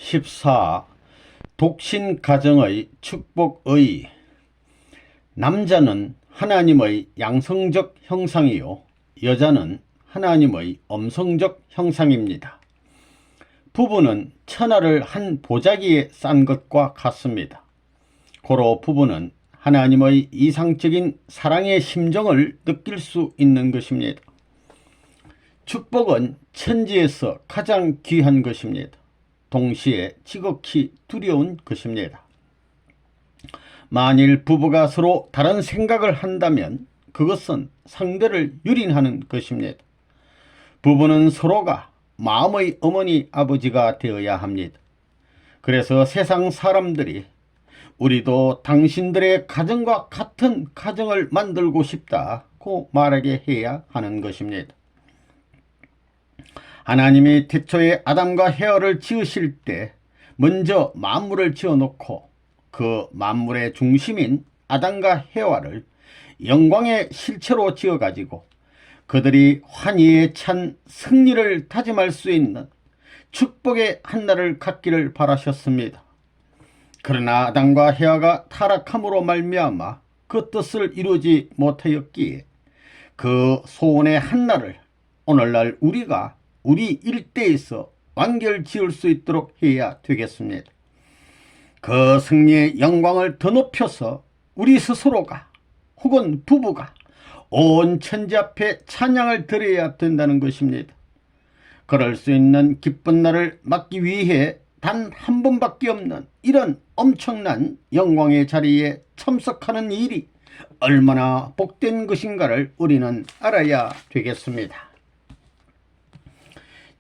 14. 독신 가정의 축복의. 남자는 하나님의 양성적 형상이요 여자는 하나님의 음성적 형상입니다. 부부는 천하를 한 보자기에 싼 것과 같습니다. 고로 부부는 하나님의 이상적인 사랑의 심정을 느낄 수 있는 것입니다. 축복은 천지에서 가장 귀한 것입니다. 동시에 지극히 두려운 것입니다. 만일 부부가 서로 다른 생각을 한다면 그것은 상대를 유린하는 것입니다. 부부는 서로가 마음의 어머니 아버지가 되어야 합니다. 그래서 세상 사람들이 우리도 당신들의 가정과 같은 가정을 만들고 싶다고 말하게 해야 하는 것입니다. 하나님이 태초에 아담과 헤어를 지으실 때 먼저 만물을 지어놓고 그 만물의 중심인 아담과 헤와를 영광의 실체로 지어가지고 그들이 환희에 찬 승리를 다짐할 수 있는 축복의 한날을 갖기를 바라셨습니다. 그러나 아담과 헤와가 타락함으로 말미암아 그 뜻을 이루지 못하였기에 그 소원의 한날을 오늘날 우리가 우리 일대에서 완결 지을 수 있도록 해야 되겠습니다. 그 승리의 영광을 더 높여서 우리 스스로가 혹은 부부가 온 천지 앞에 찬양을 드려야 된다는 것입니다. 그럴 수 있는 기쁜 날을 맞기 위해 단 한 번밖에 없는 이런 엄청난 영광의 자리에 참석하는 일이 얼마나 복된 것인가를 우리는 알아야 되겠습니다.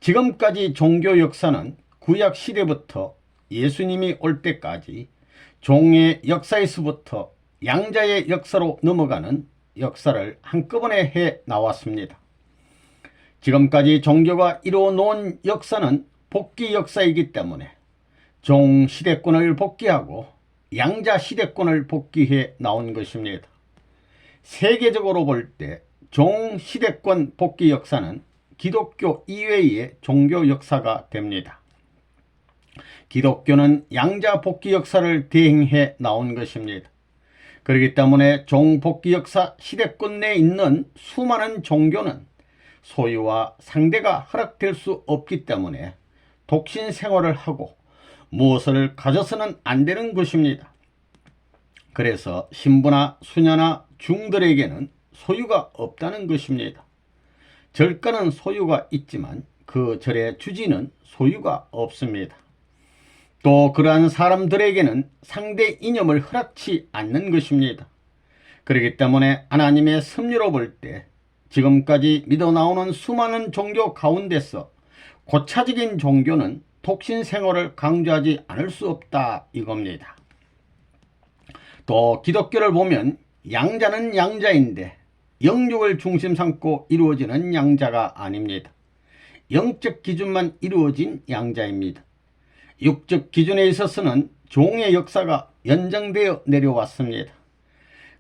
지금까지 종교 역사는 구약 시대부터 예수님이 올 때까지 종의 역사에서부터 양자의 역사로 넘어가는 역사를 한꺼번에 해 나왔습니다. 지금까지 종교가 이루어 놓은 역사는 복귀 역사이기 때문에 종 시대권을 복귀하고 양자 시대권을 복귀해 나온 것입니다. 세계적으로 볼 때 종 시대권 복귀 역사는 기독교 이외의 종교 역사가 됩니다. 기독교는 양자 복귀 역사를 대행해 나온 것입니다. 그렇기 때문에 종 복귀 역사 시대권 내에 있는 수많은 종교는 소유와 상대가 허락될 수 없기 때문에 독신 생활을 하고 무엇을 가져서는 안 되는 것입니다. 그래서 신부나 수녀나 중들에게는 소유가 없다는 것입니다. 절가는 소유가 있지만 그 절의 주지는 소유가 없습니다. 또 그러한 사람들에게는 상대 이념을 허락치 않는 것입니다. 그렇기 때문에 하나님의 섭리로 볼 때 지금까지 믿어 나오는 수많은 종교 가운데서 고차적인 종교는 독신 생활을 강조하지 않을 수 없다 이겁니다. 또 기독교를 보면 양자는 양자인데 영육을 중심 삼고 이루어지는 양자가 아닙니다. 영적 기준만 이루어진 양자입니다. 육적 기준에 있어서는 종의 역사가 연장되어 내려왔습니다.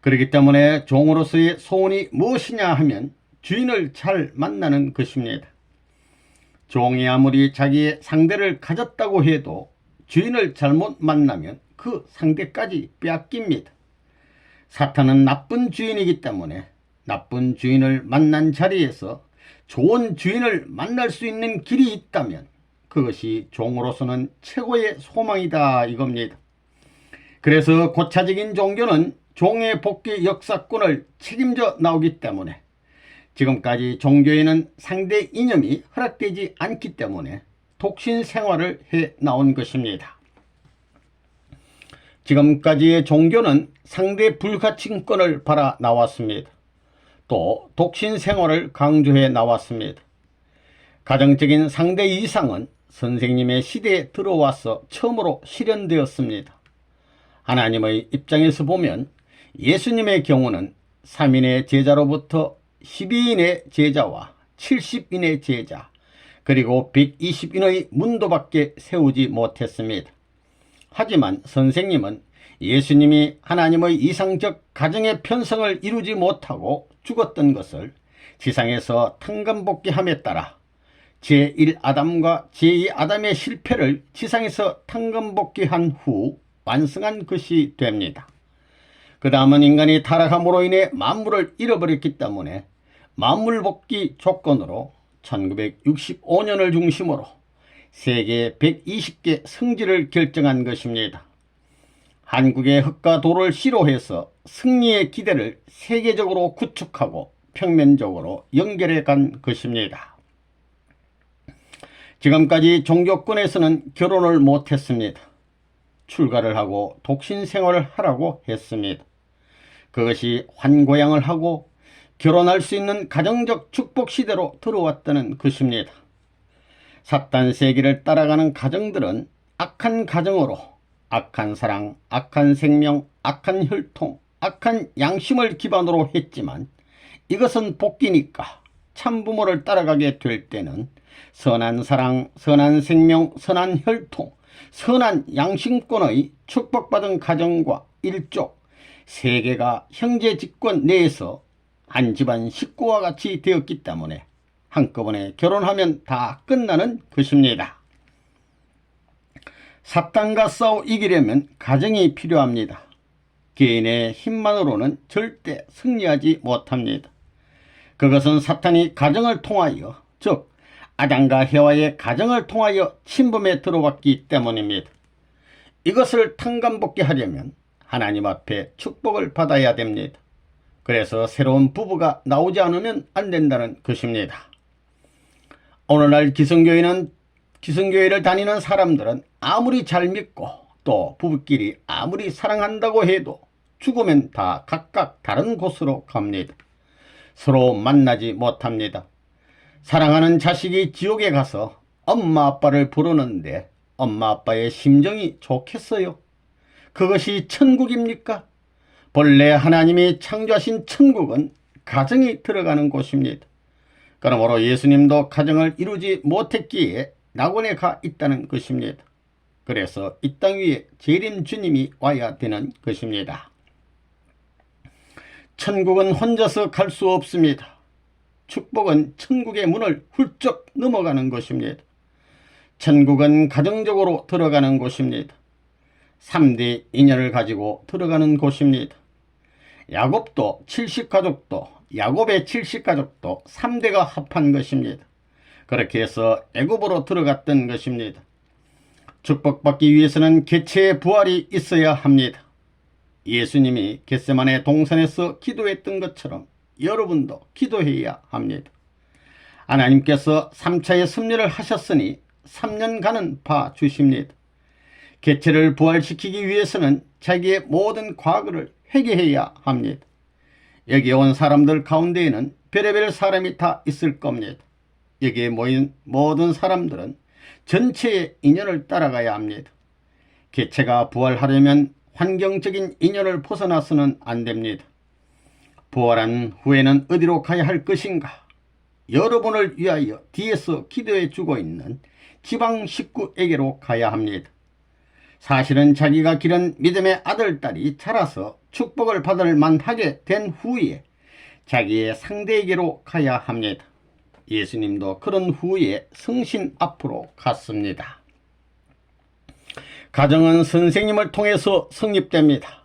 그렇기 때문에 종으로서의 소원이 무엇이냐 하면 주인을 잘 만나는 것입니다. 종이 아무리 자기의 상대를 가졌다고 해도 주인을 잘못 만나면 그 상대까지 빼앗깁니다. 사탄은 나쁜 주인이기 때문에 나쁜 주인을 만난 자리에서 좋은 주인을 만날 수 있는 길이 있다면 그것이 종으로서는 최고의 소망이다 이겁니다. 그래서 고차적인 종교는 종의 복귀 역사권을 책임져 나오기 때문에 지금까지 종교에는 상대 이념이 허락되지 않기 때문에 독신 생활을 해 나온 것입니다. 지금까지의 종교는 상대 불가침권을 바라 나왔습니다. 또 독신 생활을 강조해 나왔습니다. 가정적인 상대 이상은 선생님의 시대에 들어와서 처음으로 실현되었습니다. 하나님의 입장에서 보면 예수님의 경우는 3인의 제자로부터 12인의 제자와 70인의 제자 그리고 120인의 문도밖에 세우지 못했습니다. 하지만 선생님은 예수님이 하나님의 이상적 가정의 편성을 이루지 못하고 죽었던 것을 지상에서 탕감복귀함에 따라 제1아담과 제2아담의 실패를 지상에서 탕감복귀한 후 완성한 것이 됩니다. 그 다음은 인간이 타락함으로 인해 만물을 잃어버렸기 때문에 만물복귀 조건으로 1965년을 중심으로 세계 120개 성지를 결정한 것입니다. 한국의 흙과 돌을 시로해서 승리의 기대를 세계적으로 구축하고 평면적으로 연결해 간 것입니다. 지금까지 종교권에서는 결혼을 못했습니다. 출가를 하고 독신 생활을 하라고 했습니다. 그것이 환고양을 하고 결혼할 수 있는 가정적 축복 시대로 들어왔다는 것입니다. 사탄 세계를 따라가는 가정들은 악한 가정으로 악한 사랑, 악한 생명, 악한 혈통, 악한 양심을 기반으로 했지만 이것은 복귀니까 참부모를 따라가게 될 때는 선한 사랑, 선한 생명, 선한 혈통, 선한 양심권의 축복받은 가정과 일족, 세계가 형제 집권 내에서 한 집안 식구와 같이 되었기 때문에 한꺼번에 결혼하면 다 끝나는 것입니다. 사탄과 싸워 이기려면 가정이 필요합니다. 개인의 힘만으로는 절대 승리하지 못합니다. 그것은 사탄이 가정을 통하여, 즉 아담과 해와의 가정을 통하여 침범에 들어왔기 때문입니다. 이것을 탕감복귀하려면 하나님 앞에 축복을 받아야 됩니다. 그래서 새로운 부부가 나오지 않으면 안 된다는 것입니다. 오늘날 기성교회를 다니는 사람들은 아무리 잘 믿고 또 부부끼리 아무리 사랑한다고 해도 죽으면 다 각각 다른 곳으로 갑니다. 서로 만나지 못합니다. 사랑하는 자식이 지옥에 가서 엄마 아빠를 부르는데 엄마 아빠의 심정이 좋겠어요? 그것이 천국입니까? 본래 하나님이 창조하신 천국은 가정이 들어가는 곳입니다. 그러므로 예수님도 가정을 이루지 못했기에 낙원에 가 있다는 것입니다. 그래서 이 땅 위에 재림 주님이 와야 되는 것입니다. 천국은 혼자서 갈 수 없습니다. 축복은 천국의 문을 훌쩍 넘어가는 것입니다. 천국은 가정적으로 들어가는 곳입니다. 3대 인연을 가지고 들어가는 곳입니다. 야곱도 70가족도 야곱의 70가족도 3대가 합한 것입니다. 그렇게 해서 애굽으로 들어갔던 것입니다. 축복받기 위해서는 개체의 부활이 있어야 합니다. 예수님이 겟세마네 동산에서 기도했던 것처럼 여러분도 기도해야 합니다. 하나님께서 3차의 섭리를 하셨으니 3년간은 봐주십니다. 개체를 부활시키기 위해서는 자기의 모든 과거를 회개해야 합니다. 여기에 온 사람들 가운데에는 별의별 사람이 다 있을 겁니다. 여기에 모인 모든 사람들은 전체의 인연을 따라가야 합니다. 개체가 부활하려면 환경적인 인연을 벗어나서는 안 됩니다. 부활한 후에는 어디로 가야 할 것인가? 여러분을 위하여 뒤에서 기도해 주고 있는 지방 식구에게로 가야 합니다. 사실은 자기가 기른 믿음의 아들, 딸이 자라서 축복을 받을 만하게 된 후에 자기의 상대에게로 가야 합니다. 예수님도 그런 후에 성신 앞으로 갔습니다. 가정은 선생님을 통해서 성립됩니다.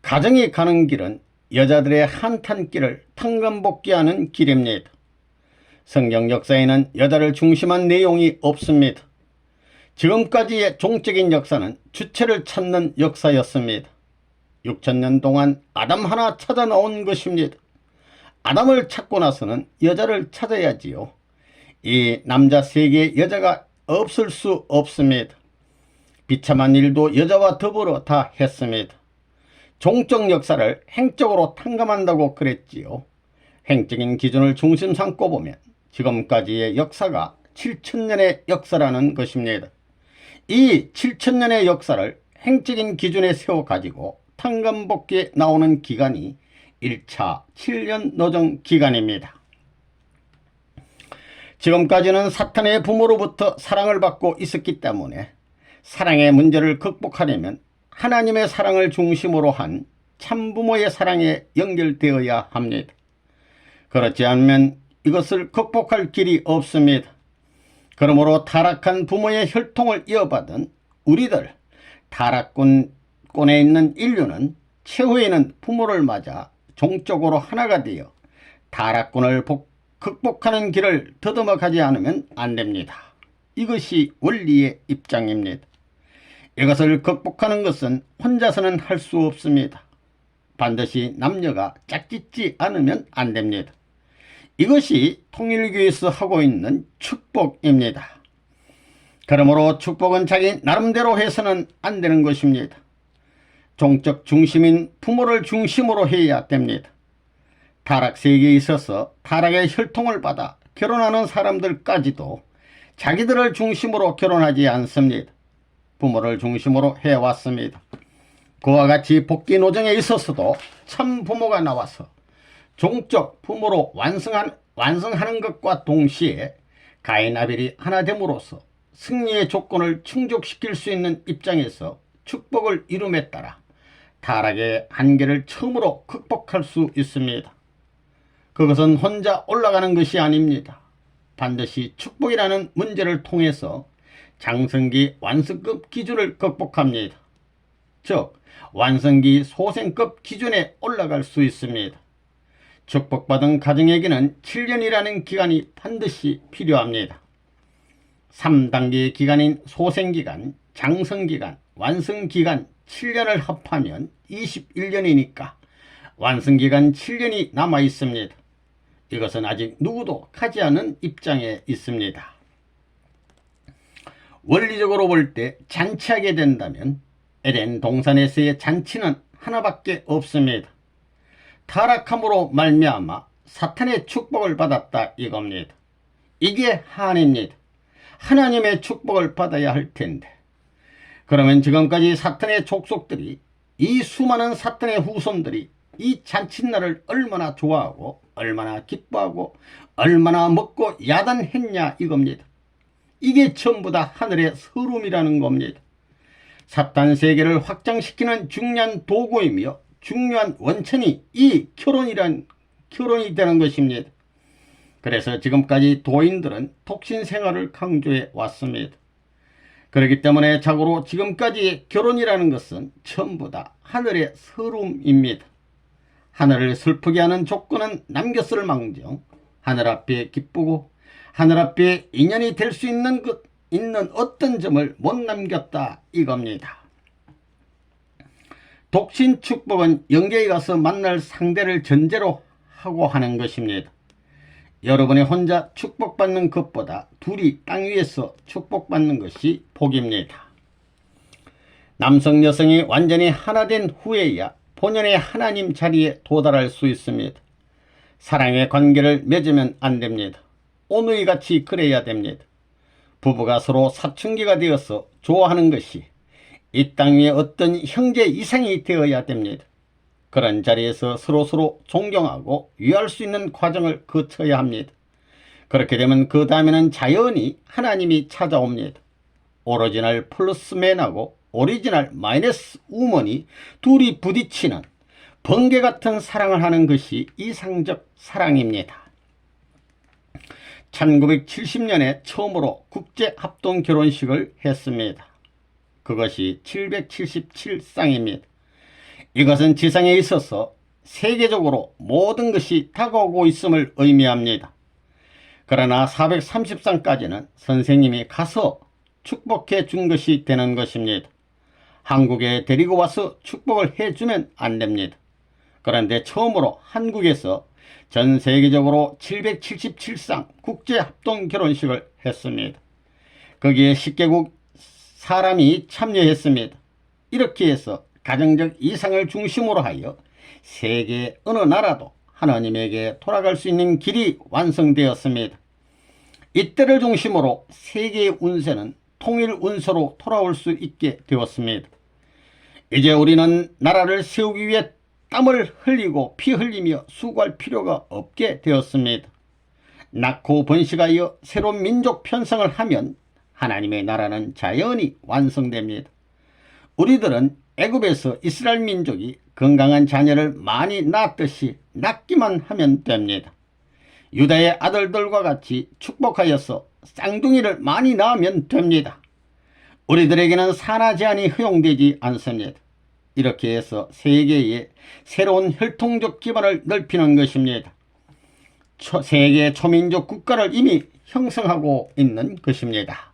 가정이 가는 길은 여자들의 한탄길을 탕감복귀하는 길입니다. 성경 역사에는 여자를 중심한 내용이 없습니다. 지금까지의 종적인 역사는 주체를 찾는 역사였습니다. 6천년 동안 아담 하나 찾아 나온 것입니다. 아담을 찾고 나서는 여자를 찾아야지요. 이 남자 세계에 여자가 없을 수 없습니다. 비참한 일도 여자와 더불어 다 했습니다. 종적 역사를 행적으로 탕감한다고 그랬지요. 행적인 기준을 중심 삼고 보면 지금까지의 역사가 7천년의 역사라는 것입니다. 이 7천년의 역사를 행적인 기준에 세워가지고 탕감복귀에 나오는 기간이 1차 7년 노정 기간입니다. 지금까지는 사탄의 부모로부터 사랑을 받고 있었기 때문에 사랑의 문제를 극복하려면 하나님의 사랑을 중심으로 한 참부모의 사랑에 연결되어야 합니다. 그렇지 않으면 이것을 극복할 길이 없습니다. 그러므로 타락한 부모의 혈통을 이어받은 우리들 타락권에 있는 인류는 최후에는 부모를 맞아 종적으로 하나가 되어 타락권을 극복하는 길을 더듬어 가지 않으면 안 됩니다. 이것이 원리의 입장입니다. 이것을 극복하는 것은 혼자서는 할 수 없습니다. 반드시 남녀가 짝짓지 않으면 안 됩니다. 이것이 통일교에서 하고 있는 축복입니다. 그러므로 축복은 자기 나름대로 해서는 안 되는 것입니다. 종적 중심인 부모를 중심으로 해야 됩니다. 타락 세계에 있어서 타락의 혈통을 받아 결혼하는 사람들까지도 자기들을 중심으로 결혼하지 않습니다. 부모를 중심으로 해왔습니다. 그와 같이 복귀 노정에 있어서도 참 부모가 나와서 종적 부모로 완성하는 것과 동시에 가인 아벨이 하나 됨으로써 승리의 조건을 충족시킬 수 있는 입장에서 축복을 이룸에 따라 타락의 한계를 처음으로 극복할 수 있습니다. 그것은 혼자 올라가는 것이 아닙니다. 반드시 축복이라는 문제를 통해서 장성기 완성급 기준을 극복합니다. 즉 완성기 소생급 기준에 올라갈 수 있습니다. 축복받은 가정에게는 7년이라는 기간이 반드시 필요합니다. 3단계의 기간인 소생기간, 장성기간, 완성기간 7년을 합하면 21년이니까 완성기간 7년이 남아 있습니다. 이것은 아직 누구도 가지 않은 입장에 있습니다. 원리적으로 볼 때 잔치하게 된다면 에덴 동산에서의 잔치는 하나밖에 없습니다. 타락함으로 말미암아 사탄의 축복을 받았다 이겁니다. 이게 한입니다. 하나님의 축복을 받아야 할 텐데, 그러면 지금까지 사탄의 족속들이, 이 수많은 사탄의 후손들이 이 잔칫날을 얼마나 좋아하고 얼마나 기뻐하고 얼마나 먹고 야단했냐 이겁니다. 이게 전부 다 하늘의 서름이라는 겁니다. 사탄 세계를 확장시키는 중요한 도구이며 중요한 원천이 이 결혼이 되는 것입니다. 그래서 지금까지 도인들은 독신 생활을 강조해 왔습니다. 그렇기 때문에 자고로 지금까지의 결혼이라는 것은 전부 다 하늘의 서름입니다. 하늘을 슬프게 하는 조건은 남겼을 망정 하늘 앞에 기쁘고 하늘 앞에 인연이 될 수 있는 어떤 점을 못 남겼다 이겁니다. 독신 축복은 영계에 가서 만날 상대를 전제로 하고 하는 것입니다. 여러분이 혼자 축복받는 것보다 둘이 땅 위에서 축복받는 것이 복입니다. 남성 여성이 완전히 하나 된 후에야 본연의 하나님 자리에 도달할 수 있습니다. 사랑의 관계를 맺으면 안 됩니다. 오누이 같이 그래야 됩니다. 부부가 서로 사춘기가 되어서 좋아하는 것이 이 땅 위에 어떤 형제 이상이 되어야 됩니다. 그런 자리에서 서로 존경하고 위할 수 있는 과정을 거쳐야 합니다. 그렇게 되면 그 다음에는 자연히 하나님이 찾아옵니다. 오리지널 플러스맨하고 오리지널 마이너스 우먼이 둘이 부딪히는 번개 같은 사랑을 하는 것이 이상적 사랑입니다. 1970년에 처음으로 국제합동 결혼식을 했습니다. 그것이 777쌍입니다. 이것은 지상에 있어서 세계적으로 모든 것이 다가오고 있음을 의미합니다. 그러나 430쌍까지는 선생님이 가서 축복해 준 것이 되는 것입니다. 한국에 데리고 와서 축복을 해주면 안 됩니다. 그런데 처음으로 한국에서 전 세계적으로 777쌍 국제합동 결혼식을 했습니다. 거기에 10개국 사람이 참여했습니다. 이렇게 해서 가정적 이상을 중심으로 하여 세계 어느 나라도 하나님에게 돌아갈 수 있는 길이 완성되었습니다. 이때를 중심으로 세계의 운세는 통일 운세로 돌아올 수 있게 되었습니다. 이제 우리는 나라를 세우기 위해 땀을 흘리고 피 흘리며 수고할 필요가 없게 되었습니다. 낳고 번식하여 새로운 민족 편성을 하면 하나님의 나라는 자연히 완성됩니다. 우리들은 애굽에서 이스라엘 민족이 건강한 자녀를 많이 낳았듯이 낳기만 하면 됩니다. 유다의 아들들과 같이 축복하여서 쌍둥이를 많이 낳으면 됩니다. 우리들에게는 산하 제한이 허용되지 않습니다. 이렇게 해서 세계의 새로운 혈통적 기반을 넓히는 것입니다. 세계 초민족 국가를 이미 형성하고 있는 것입니다.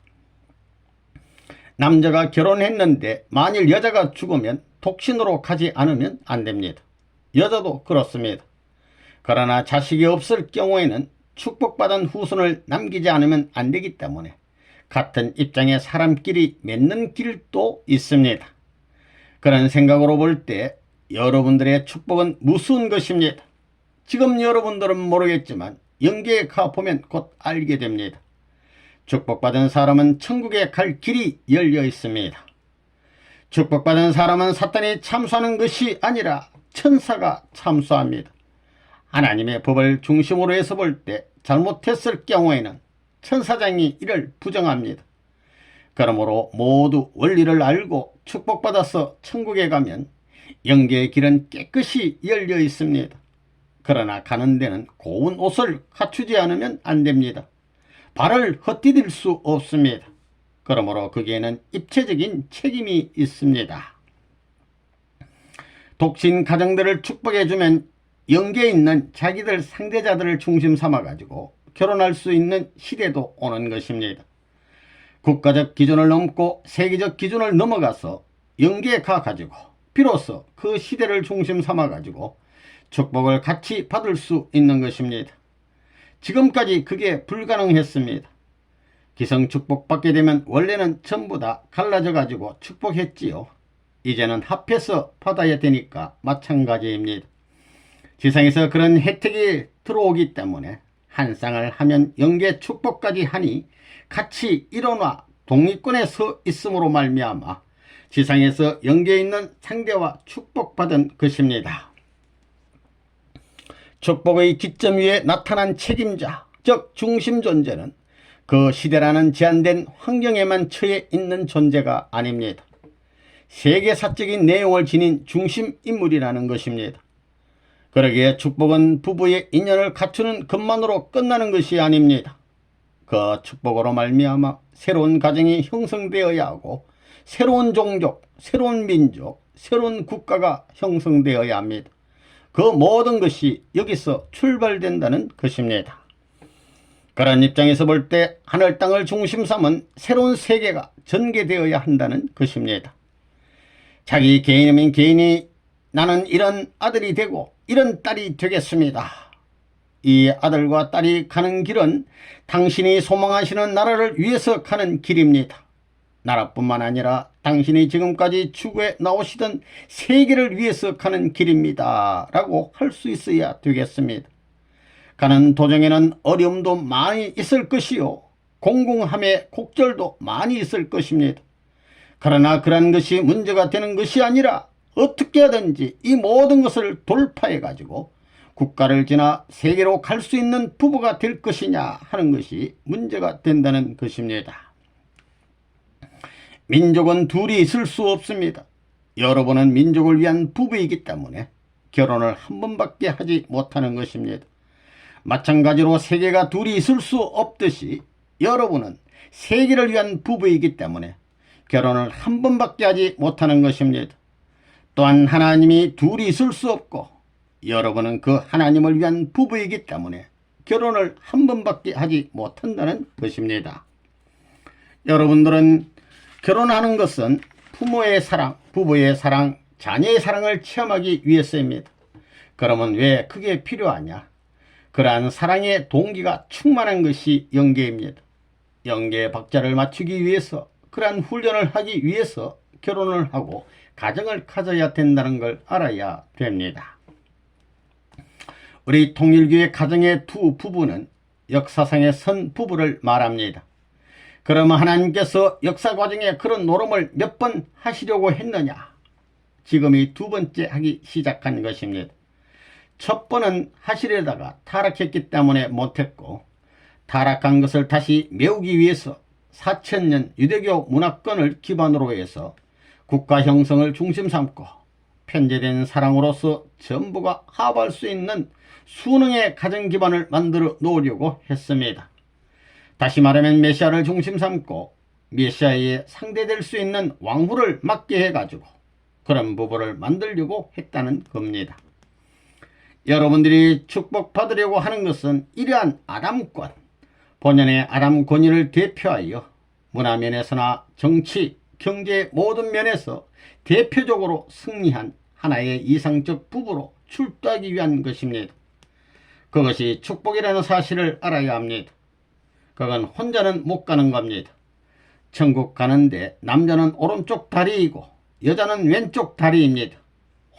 남자가 결혼했는데 만일 여자가 죽으면 독신으로 가지 않으면 안 됩니다. 여자도 그렇습니다. 그러나 자식이 없을 경우에는 축복받은 후손을 남기지 않으면 안 되기 때문에 같은 입장의 사람끼리 맺는 길도 있습니다. 그런 생각으로 볼 때 여러분들의 축복은 무서운 것입니다. 지금 여러분들은 모르겠지만 영계에 가보면 곧 알게 됩니다. 축복받은 사람은 천국에 갈 길이 열려 있습니다. 축복받은 사람은 사탄이 참수하는 것이 아니라 천사가 참수합니다. 하나님의 법을 중심으로 해서 볼 때 잘못했을 경우에는 천사장이 이를 부정합니다. 그러므로 모두 원리를 알고 축복받아서 천국에 가면 영계의 길은 깨끗이 열려 있습니다. 그러나 가는 데는 고운 옷을 갖추지 않으면 안 됩니다. 발을 헛디딜 수 없습니다. 그러므로 거기에는 입체적인 책임이 있습니다. 독신 가정들을 축복해주면 영계에 있는 자기들 상대자들을 중심 삼아가지고 결혼할 수 있는 시대도 오는 것입니다. 국가적 기준을 넘고 세계적 기준을 넘어가서 영계에 가가지고 비로소 그 시대를 중심 삼아가지고 축복을 같이 받을 수 있는 것입니다. 지금까지 그게 불가능했습니다. 기성 축복 받게 되면 원래는 전부 다 갈라져 가지고 축복했지요. 이제는 합해서 받아야 되니까 마찬가지입니다. 지상에서 그런 혜택이 들어오기 때문에 한 쌍을 하면 영계 축복까지 하니 같이 일어나 독립권에 서 있음으로 말미암아 지상에서 영계에 있는 상대와 축복받은 것입니다. 축복의 기점 위에 나타난 책임자, 즉 중심 존재는 그 시대라는 제한된 환경에만 처해 있는 존재가 아닙니다. 세계사적인 내용을 지닌 중심 인물이라는 것입니다. 그러기에 축복은 부부의 인연을 갖추는 것만으로 끝나는 것이 아닙니다. 그 축복으로 말미암아 새로운 가정이 형성되어야 하고 새로운 종족, 새로운 민족, 새로운 국가가 형성되어야 합니다. 그 모든 것이 여기서 출발된다는 것입니다. 그런 입장에서 볼 때 하늘 땅을 중심 삼은 새로운 세계가 전개되어야 한다는 것입니다. 자기 개인이면 개인이 나는 이런 아들이 되고 이런 딸이 되겠습니다. 이 아들과 딸이 가는 길은 당신이 소망하시는 나라를 위해서 가는 길입니다. 나라뿐만 아니라 당신이 지금까지 추구해 나오시던 세계를 위해서 가는 길입니다. 라고 할 수 있어야 되겠습니다. 가는 도중에는 어려움도 많이 있을 것이요. 공공함의 곡절도 많이 있을 것입니다. 그러나 그런 것이 문제가 되는 것이 아니라 어떻게 하든지 이 모든 것을 돌파해 가지고 국가를 지나 세계로 갈 수 있는 부부가 될 것이냐 하는 것이 문제가 된다는 것입니다. 민족은 둘이 있을 수 없습니다. 여러분은 민족을 위한 부부이기 때문에 결혼을 한 번밖에 하지 못하는 것입니다. 마찬가지로 세계가 둘이 있을 수 없듯이 여러분은 세계를 위한 부부이기 때문에 결혼을 한 번밖에 하지 못하는 것입니다. 또한 하나님이 둘이 있을 수 없고 여러분은 그 하나님을 위한 부부이기 때문에 결혼을 한 번밖에 하지 못한다는 것입니다. 여러분들은 결혼하는 것은 부모의 사랑, 부부의 사랑, 자녀의 사랑을 체험하기 위해서입니다. 그러면 왜 그게 필요하냐? 그러한 사랑의 동기가 충만한 것이 영계입니다. 영계의 박자를 맞추기 위해서 그러한 훈련을 하기 위해서 결혼을 하고 가정을 가져야 된다는 걸 알아야 됩니다. 우리 통일교회 가정의 두 부부는 역사상의 선 부부를 말합니다. 그러면 하나님께서 역사 과정에 그런 노름을 몇 번 하시려고 했느냐? 지금이 두 번째 하기 시작한 것입니다. 첫 번은 하시려다가 타락했기 때문에 못했고 타락한 것을 다시 메우기 위해서 4000년 유대교 문화권을 기반으로 해서 국가 형성을 중심 삼고 편제된 사랑으로서 전부가 합할 수 있는 수능의 가정 기반을 만들어 놓으려고 했습니다. 다시 말하면 메시아를 중심 삼고 메시아에 상대될 수 있는 왕후를 맞게 해가지고 그런 부부를 만들려고 했다는 겁니다. 여러분들이 축복받으려고 하는 것은 이러한 아담권, 본연의 아담 권위를 대표하여 문화면에서나 정치, 경제 모든 면에서 대표적으로 승리한 하나의 이상적 부부로 출두하기 위한 것입니다. 그것이 축복이라는 사실을 알아야 합니다. 그건 혼자는 못 가는 겁니다. 천국 가는데 남자는 오른쪽 다리이고 여자는 왼쪽 다리입니다.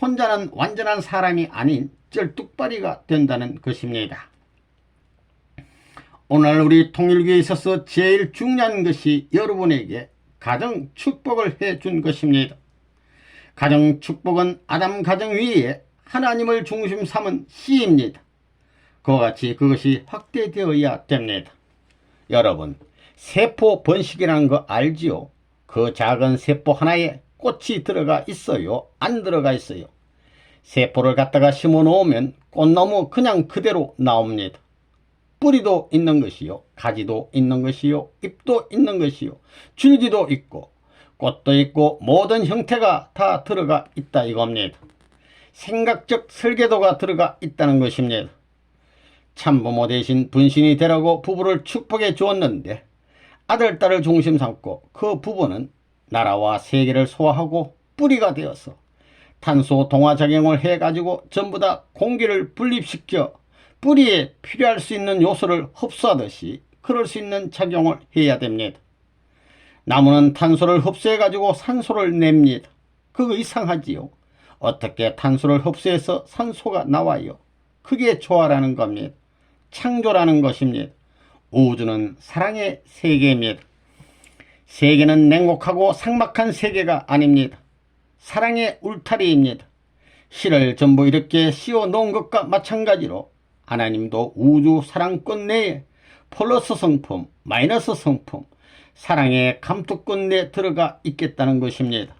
혼자는 완전한 사람이 아닌 쩔뚝발이가 된다는 것입니다. 오늘 우리 통일교에 있어서 제일 중요한 것이 여러분에게 가정 축복을 해준 것입니다. 가정 축복은 아담 가정 위에 하나님을 중심 삼은 씨입니다. 그와 같이 그것이 확대되어야 됩니다. 여러분, 세포 번식이라는 거 알지요? 그 작은 세포 하나에 꽃이 들어가 있어요? 안 들어가 있어요? 세포를 갖다가 심어 놓으면 꽃나무 그냥 그대로 나옵니다. 뿌리도 있는 것이요, 가지도 있는 것이요, 잎도 있는 것이요, 줄기도 있고 꽃도 있고 모든 형태가 다 들어가 있다 이겁니다. 생각적 설계도가 들어가 있다는 것입니다. 참부모 대신 분신이 되라고 부부를 축복해 주었는데 아들, 딸을 중심 삼고 그 부부는 나라와 세계를 소화하고 뿌리가 되어서 탄소 동화작용을 해가지고 전부 다 공기를 분립시켜 뿌리에 필요할 수 있는 요소를 흡수하듯이 그럴 수 있는 작용을 해야 됩니다. 나무는 탄소를 흡수해가지고 산소를 냅니다. 그거 이상하지요? 어떻게 탄소를 흡수해서 산소가 나와요? 그게 조화라는 겁니다. 창조라는 것입니다. 우주는 사랑의 세계입니다. 세계는 냉혹하고 삭막한 세계가 아닙니다. 사랑의 울타리입니다. 실을 전부 이렇게 씌워 놓은 것과 마찬가지로 하나님도 우주 사랑권 내에 플러스 성품, 마이너스 성품, 사랑의 감투권 내에 들어가 있겠다는 것입니다.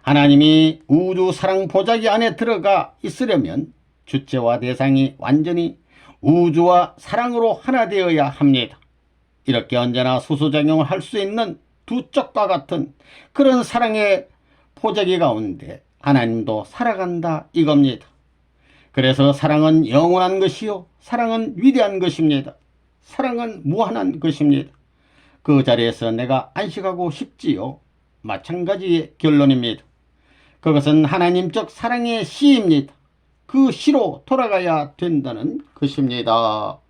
하나님이 우주 사랑 보자기 안에 들어가 있으려면 주체와 대상이 완전히 우주와 사랑으로 하나 되어야 합니다. 이렇게 언제나 수소작용을 할 수 있는 두 쪽과 같은 그런 사랑의 보자기 가운데 하나님도 살아간다 이겁니다. 그래서 사랑은 영원한 것이요, 사랑은 위대한 것입니다. 사랑은 무한한 것입니다. 그 자리에서 내가 안식하고 싶지요? 마찬가지의 결론입니다. 그것은 하나님적 사랑의 씨입니다. 그 씨로 돌아가야 된다는 것입니다.